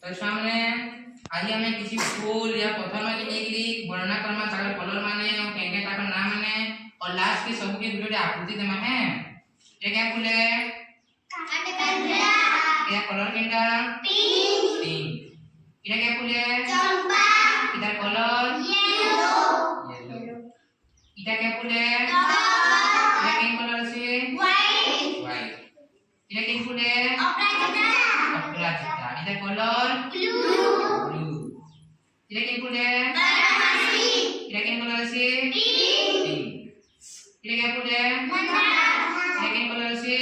तो सामने आज हमें किसी फूल या पत्थर में लेके वर्णना करमा ताकर कलर माने और केके ताकर नाम माने और लास्ट के सब के वीडियो आकृति देमा है ये क्या फूल है क्या कलर केंटा पिंक इधर क्या फूल है चंपा इधर कलर येलो इधर क्या फूल है इधर क्या कलर से व्हाइट इधर क्या फूल है अपराजिता इधर कलर ब्लू इधर क्या फूल है बारामासी इधर क्या कलर से पिंक इधर क्या फूल है इधर क्या कलर से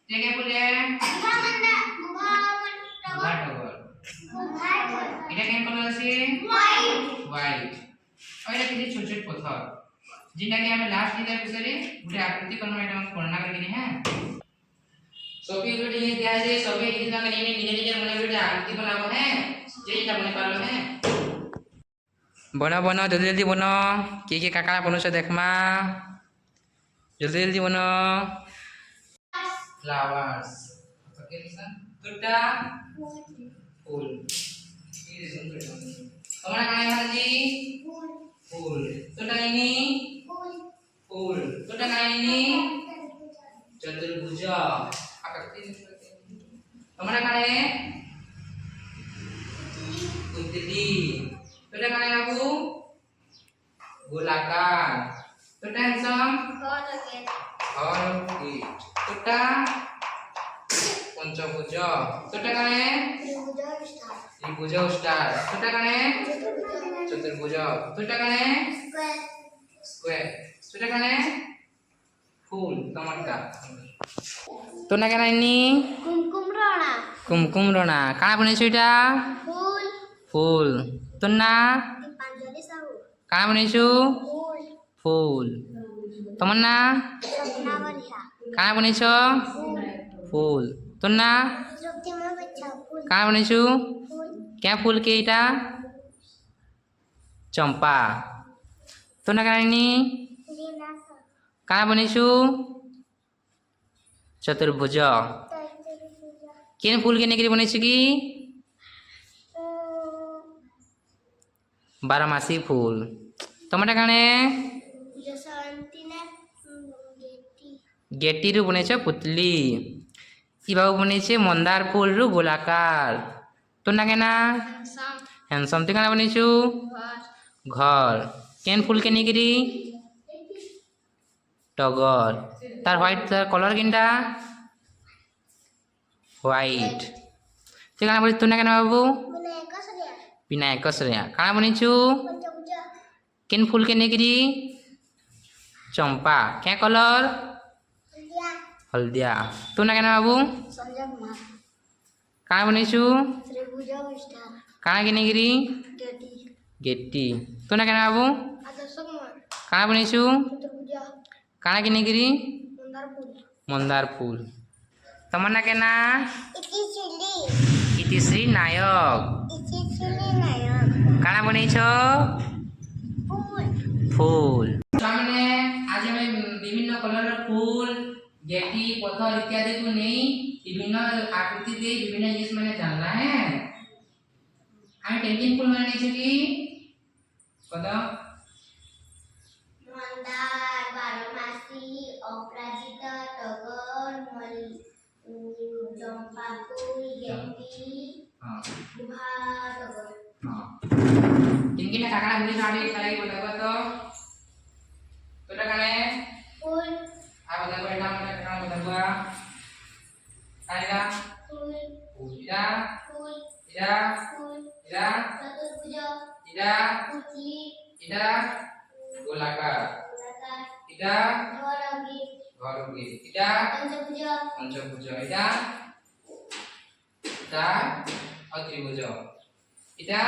इधर क्या फूल है इधर क्या कलर से व्हाइट और इधर किसी छोटे-छोटे पत्थर जिनका कि हमें लास्ट इधर बिसरे गुटे आकृति करना एटा हम गणना करके हैं सभी वीडियो ये क्या है सभी जितना के लिए निजे निजे मन वीडियो आकृति बनाबो है जेटा बने पालो है बनो बनो जल्दी जल्दी बनो के काका बनो से देखमा जल्दी जल्दी बनो फ्लावर्स ओके लिसन टुटा फूल ये सुन हमारा काय हाजी फूल टुटा ini फूल टुटा काय ini चतुर्भुज आकृति हमारा काय है पुतली टुटा काय बाबू गोलाकार टुटा handsome और टुटा पंचभुज टुटा काय है त्रिभुज स्टार टुटा काय है चतुर्भुज टुटा काय है स्क्वायर टुटा काय है फूल टमाटा तो ना क्या ini कुमकुम रोना काना बनेछु इटा फूल तो ना काना बनेछु फूल तमन्ना काना बनेछु फूल तो ना काना बनेछु क्या फूल के इटा चंपा तो ना काना ini काना बनेछु चतुर्भुज केन फूल के नेगरी बनेछु की बारमासी फूल तमटा काने गेटी रु बनेछ पुतली ई बाबू बनेछे मंदार फूल रु गोलाकार तो ना केना हैंडसम ते काना बनेछु घर केन फूल के नेगरी टगर तार व्हाइट तार कलर किनटा व्हाइट ते काना बने तुना केना बाबू विनायक श्रेया काना बनेछु केन फूल के नेगरी चंपा क्या कलर हल्दिया तू ना केना बाबू काना बनेछु काना के नेगरी गेटी तू ना केना बाबू काना बनेछु काना के नेगरी मंदार फूल तमन्ना केना इतिश्री नायक काना बनेछो फूल सामने आज हमें विभिन्न कलर फूल गेटी पत्थर इत्यादि को नहीं विभिन्न आकृति दे विभिन्न जिनिस मैंने जानना है हमें किन फूल मैंने नहीं की पता मंदार बारमासी अपराजिता टगर चंपा फूल गेटी गुहा टगर हां किन काकड़ा बोली साड़ी करे बताबो तो काने फूल आ बताबो एटा मने काकड़ा बताबो आएगा फूल इरा फूल इरा फूल इरा चतुर्भुज इरा पुतली इरा गोलाकार इरा घरगी इरा पंचभुज इरा त्रिभुज इरा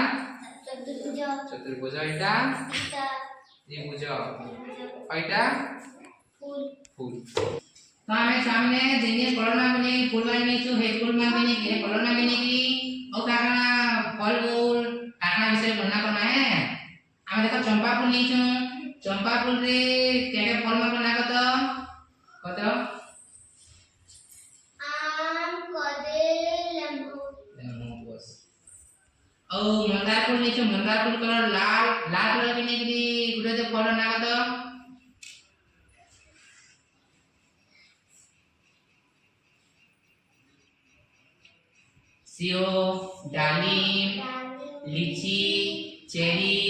चतुर्भुज इरा त्रिभुज इरा फूल तो हमें सामने जिनिस कलर में बने फूल में छु हे फूल में बने के कलर में बने की और काकड़ा फल मूल काकड़ा विषय वर्णना करना है हमें देखो चंपा फूल नहीं छु चंपा फूल रे क्या फल में बना कत आम कदे लेंबू मंदार फूल नीचे मंदार फूल कलर लाल लाल कलर की नेगरी गुडे तो फल ना तो सेव डालिम लीची चेरी